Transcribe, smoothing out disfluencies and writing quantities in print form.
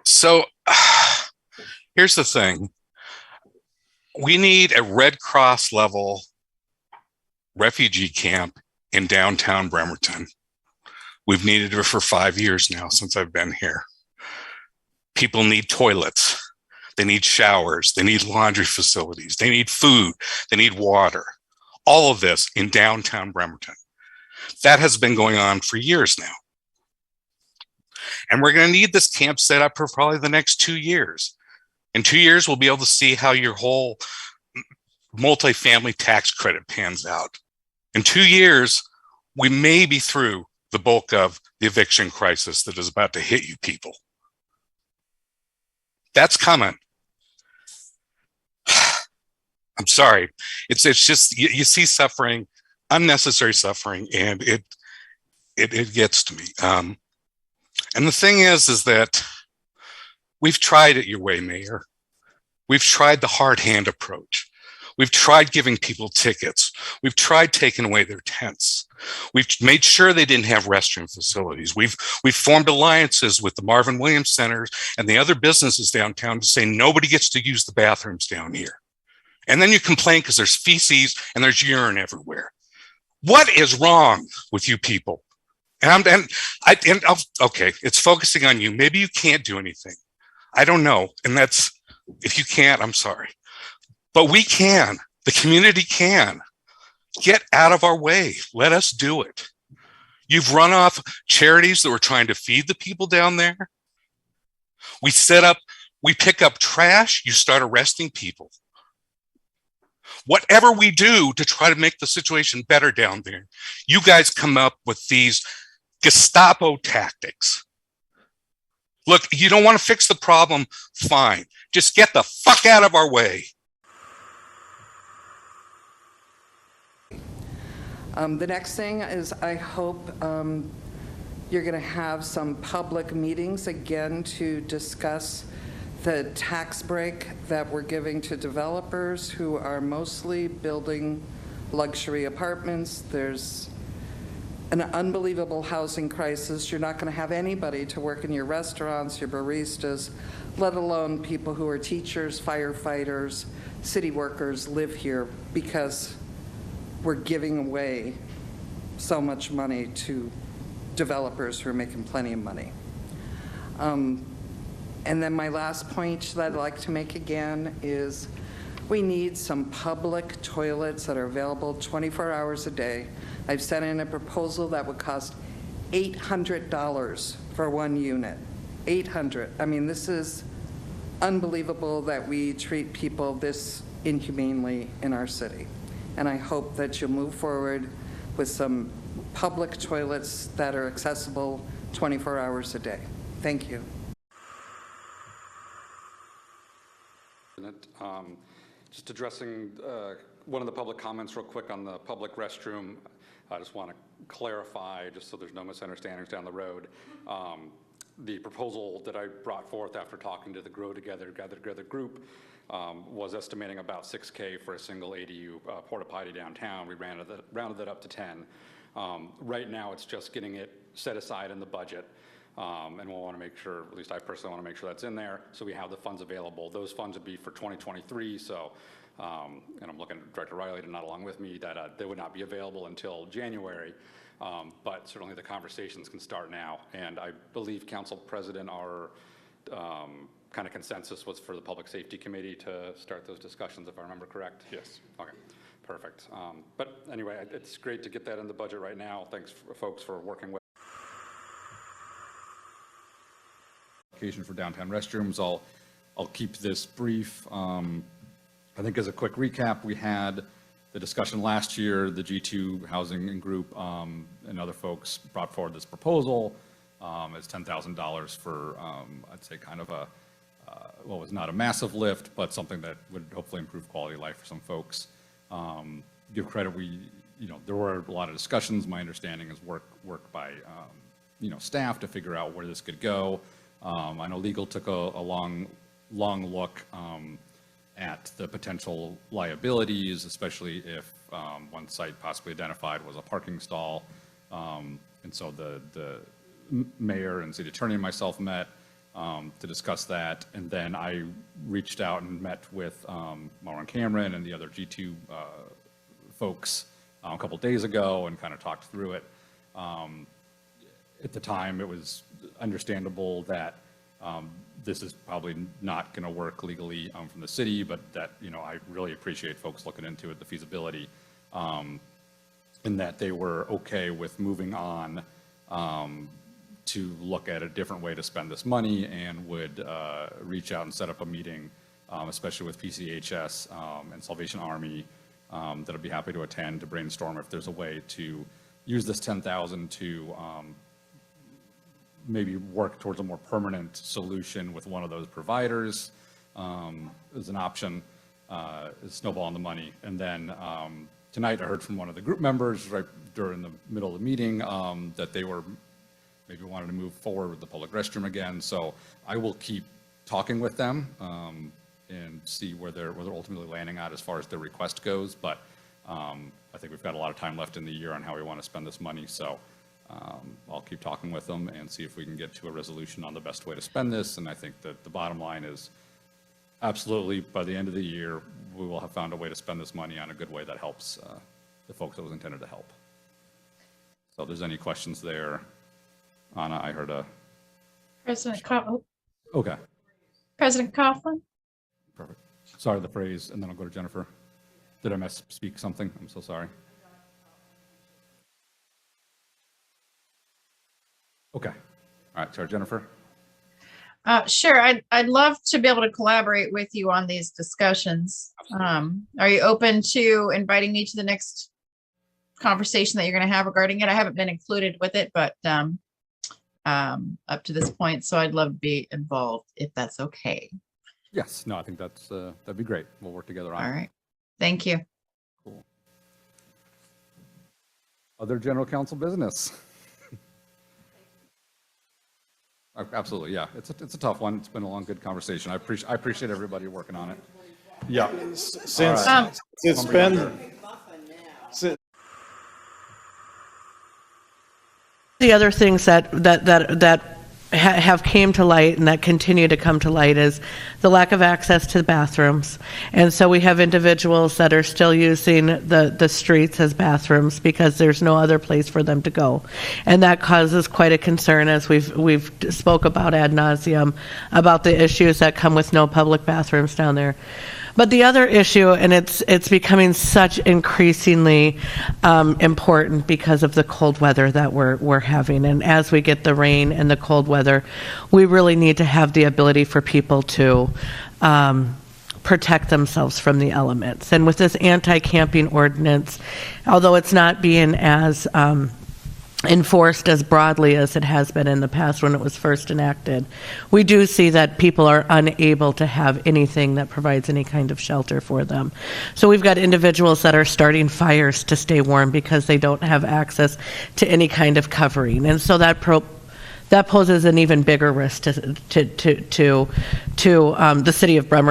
So here's the thing. We need a Red Cross level refugee camp in downtown Bremerton. We've needed it for 5 years now since I've been here. People need toilets. They need showers. They need laundry facilities. They need food. They need water. All of this in downtown Bremerton. That has been going on for years now. And we're going to need this camp set up for probably the next 2 years. In 2 years, we'll be able to see how your whole multifamily tax credit pans out. In 2 years, we may be through the bulk of the eviction crisis that is about to hit you people. That's coming. I'm sorry. It's just, you see suffering, unnecessary suffering, and it gets to me. And the thing is that we've tried it your way, Mayor. We've tried the hard hand approach. We've tried giving people tickets. We've tried taking away their tents. We've made sure they didn't have restroom facilities. We've formed alliances with the Marvin Williams Centers and the other businesses downtown to say nobody gets to use the bathrooms down here. And then you complain because there's feces and there's urine everywhere. What is wrong with you people? Okay, it's focusing on you. Maybe you can't do anything. I don't know. And that's, if you can't, I'm sorry. But we can. The community can. Get out of our way. Let us do it. You've run off charities that were trying to feed the people down there. We pick up trash, you start arresting people. Whatever we do to try to make the situation better down there, you guys come up with these Gestapo tactics. Look, you don't want to fix the problem, fine. Just get the fuck out of our way. The next thing is I hope you're going to have some public meetings again to discuss the tax break that we're giving to developers who are mostly building luxury apartments. There's an unbelievable housing crisis. You're not going to have anybody to work in your restaurants, your baristas, let alone people who are teachers, firefighters, city workers live here because we're giving away so much money to developers who are making plenty of money. And then my last point that I'd like to make again is we need some public toilets that are available 24 hours a day. I've sent in a proposal that would cost $800 for one unit. $800. I mean, this is unbelievable that we treat people this inhumanely in our city. And I hope that you'll move forward with some public toilets that are accessible 24 hours a day. Thank you. Just addressing one of the public comments real quick on the public restroom. I just want to clarify, just so there's no misunderstandings down the road. The proposal that I brought forth after talking to the Grow Together, Gather Together group was estimating about $6K for a single ADU PortAPotty downtown. We rounded that up to 10. Right now, it's just getting it set aside in the budget. And we'll want to make sure, at least I personally want to make sure that's in there, so we have the funds available. Those funds would be for 2023, so, and I'm looking at Director Riley to nod along with me that they would not be available until January, but certainly the conversations can start now. And I believe Council President, our kind of consensus was for the Public Safety Committee to start those discussions, if I remember correct? Yes. Okay, perfect. But anyway, it's great to get that in the budget right now. Thanks, folks, for working with. For downtown restrooms. I'll keep this brief. I think as a quick recap, we had the discussion last year, the G2 housing group and other folks brought forward this proposal as $10,000 for, I'd say kind of a, well, it was not a massive lift, but something that would hopefully improve quality of life for some folks. Give credit, there were a lot of discussions. My understanding is work by, staff to figure out where this could go. I know legal took a long look at the potential liabilities, especially if one site possibly identified was a parking stall. And so the mayor and city attorney and myself met to discuss that. And then I reached out and met with Marwan Cameron and the other G2 folks a couple days ago and kind of talked through it. At the time, it was understandable that this is probably not going to work legally from the city, but that, I really appreciate folks looking into it, the feasibility, and that they were okay with moving on to look at a different way to spend this money and would reach out and set up a meeting, especially with PCHS and Salvation Army, that I'd be happy to attend to brainstorm if there's a way to use this 10,000 to maybe work towards a more permanent solution with one of those providers as an option, snowballing the money. And then tonight I heard from one of the group members right during the middle of the meeting that they were maybe wanted to move forward with the public restroom again. So I will keep talking with them and see where they're ultimately landing at as far as their request goes. But I think we've got a lot of time left in the year on how we want to spend this money. So I'll keep talking with them and see if we can get to a resolution on the best way to spend this. And I think that the bottom line is absolutely by the end of the year, we will have found a way to spend this money on a good way that helps the folks that was intended to help. So if there's any questions there, Anna, I heard a... President Coughlin. Okay. President Coughlin. Perfect. Sorry, the phrase, and then I'll go to Jennifer. Did I misspeak something? I'm so sorry. Okay. All right, sorry, Jennifer. Sure, I'd love to be able to collaborate with you on these discussions. Are you open to inviting me to the next conversation that you're going to have regarding it? I haven't been included with it, but up to this point, so I'd love to be involved if that's okay. Yes, no, I think that'd be great. We'll work together on it. All right, thank you. Cool. Other general counsel business? Absolutely, yeah. It's a tough one. It's been a long, good conversation. I appreciate everybody working on it. Yeah. Since right. it's been The other things that have came to light and that continue to come to light is the lack of access to the bathrooms. And so we have individuals that are still using the streets as bathrooms because there's no other place for them to go. And that causes quite a concern, as we've spoke about ad nauseum, about the issues that come with no public bathrooms down there. But the other issue, and it's becoming such increasingly important because of the cold weather that we're having. And as we get the rain and the cold weather, we really need to have the ability for people to protect themselves from the elements. And with this anti-camping ordinance, although it's not being as enforced as broadly as it has been in the past when it was first enacted, we do see that people are unable to have anything that provides any kind of shelter for them. So we've got individuals that are starting fires to stay warm because they don't have access to any kind of covering. And so that poses an even bigger risk to the city of Bremerton